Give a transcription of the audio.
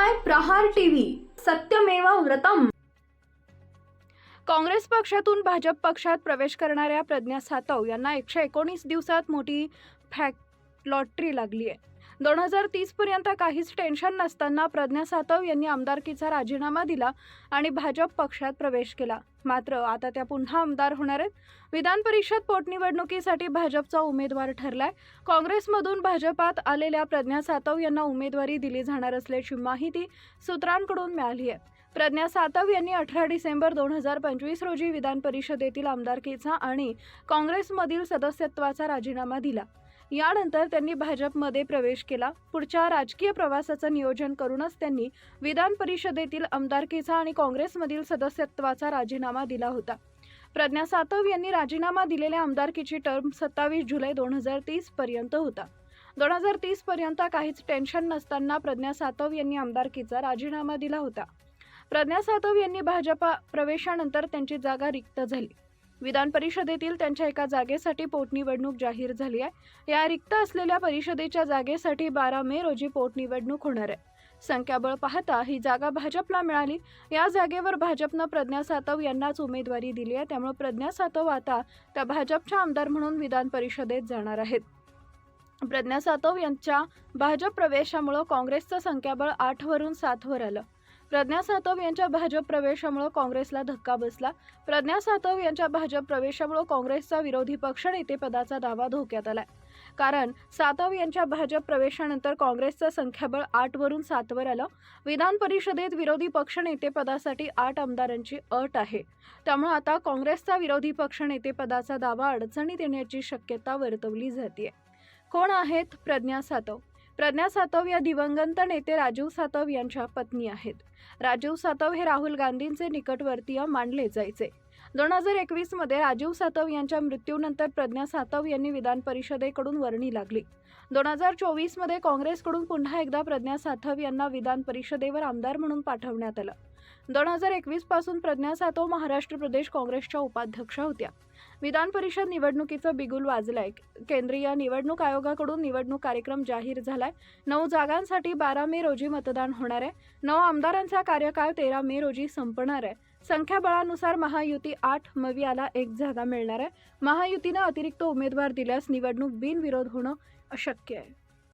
पाहताय प्रहार टीव्ही, सत्यमेव व्रतम। काँग्रेस पक्षातून भाजप पक्षात प्रवेश करणाऱ्या प्रज्ञा सातव यांना 119 दिवसात मोठी लॉटरी लागली आहे। 2030 पर्यंत काहीच टेन्शन नसताना प्रज्ञा सातव यांनी आमदारकीचा राजीनामा दिला आणि भाजप पक्षात प्रवेश केला। मात्र आता त्या पुन्हा आमदार होणार आहेत। विधान परिषद पोटनिवडणुकीसाठी भाजपचा उमेदवार ठरलाय। काँग्रेसमधून भाजपात आलेल्या प्रज्ञा सातव यांना उमेदवारी दिली जाणार असल्याची माहिती सूत्रांकडून मिळाली आहे। प्रज्ञा सातव यांनी 18 डिसेंबर 2025 रोजी विधान परिषदेतील आमदारकीचा आणि काँग्रेसमधील सदस्यत्वाचा राजीनामा दिला। यानंतर त्यांनी भाजपमध्ये प्रवेश केला। पुढच्या राजकीय प्रवासाचं नियोजन करूनच त्यांनी विधान परिषदेतील आमदारकीचा आणि काँग्रेसमधील सदस्यत्वाचा राजीनामा दिला होता। प्रज्ञा सातव यांनी राजीनामा दिलेल्या आमदारकीची टर्म 27 जुलै 2030 पर्यंत होता। 2030 पर्यंत काहीच टेन्शन नसताना प्रज्ञा सातव यांनी आमदारकीचा राजीनामा दिला होता। प्रज्ञा सातव यांनी भाजप प्रवेशानंतर त्यांची जागा रिक्त झाली। विधान परिषदेतील त्यांच्या एका जागेसाठी पोटनिवडणूक जाहीर झाली आहे। या रिक्त असलेल्या परिषदेच्या जागेसाठी 12 मे रोजी पोटनिवडणूक होणार आहे। संख्याबळ पाहता ही जागा भाजपला मिळाली। या जागेवर भाजपनं प्रज्ञा सातव यांनाच उमेदवारी दिली आहे। त्यामुळे प्रज्ञा सातव आता त्या भाजपच्या आमदार म्हणून विधान परिषदेत जाणार आहेत। प्रज्ञा सातव यांच्या भाजप प्रवेशामुळे काँग्रेसचं संख्याबळ 8 वरून 7 वर आलं। प्रज्ञा सातव यांच्या भाजप प्रवेशामुळे काँग्रेसला धक्का बसला। प्रज्ञा सातव यांच्या भाजप प्रवेशामुळे काँग्रेसचा विरोधी पक्षनेतेपदाचा दावा धोक्यात आलाय। कारण सातव यांच्या भाजप प्रवेशानंतर काँग्रेसचं संख्याबळ 8 वरून 7 वर आलं। विधान परिषदेत विरोधी पक्षनेतेपदासाठी 8 आमदारांची अट आहे। त्यामुळे आता काँग्रेसचा विरोधी पक्षनेतेपदाचा दावा अडचणीत येण्याची शक्यता वर्तवली जाते। कोण आहेत प्रज्ञा सातव? प्रज्ञा सातव या दिवंगत नेते राजीव सातव यांच्या पत्नी आहेत। राजीव सातव हे राहुल गांधींचे निकटवर्तीय मानले जायचे। 2021 मध्ये राजीव सातव यांच्या मृत्यूनंतर प्रज्ञा सातव यांनी विधान परिषदेकडून वर्णी लागली। 2024 मध्ये काँग्रेसकडून पुन्हा एकदा प्रज्ञा सातव यांना विधान परिषदेवर आमदार म्हणून पाठवण्यात आलं। 2021 पासून प्रज्ञा सातव महाराष्ट्र प्रदेश काँग्रेसच्या उपाध्यक्ष होत्या। विधान परिषद निवडणुकीचं बिगुल वाजलंय। केंद्रीय निवडणूक आयोगाकडून निवडणूक कार्यक्रम जाहीर झालाय। 9 जागांसाठी 12 मे रोजी मतदान होणार आहे। 9 आमदारांचा कार्यकाळ 13 मे रोजी संपणार आहे। संख्याबळानुसार महायुती 8, मवियाला 1 जागा मिळणार आहे। महायुतीनं अतिरिक्त उमेदवार दिल्यास निवडणूक बिनविरोध होणं अशक्य आहे।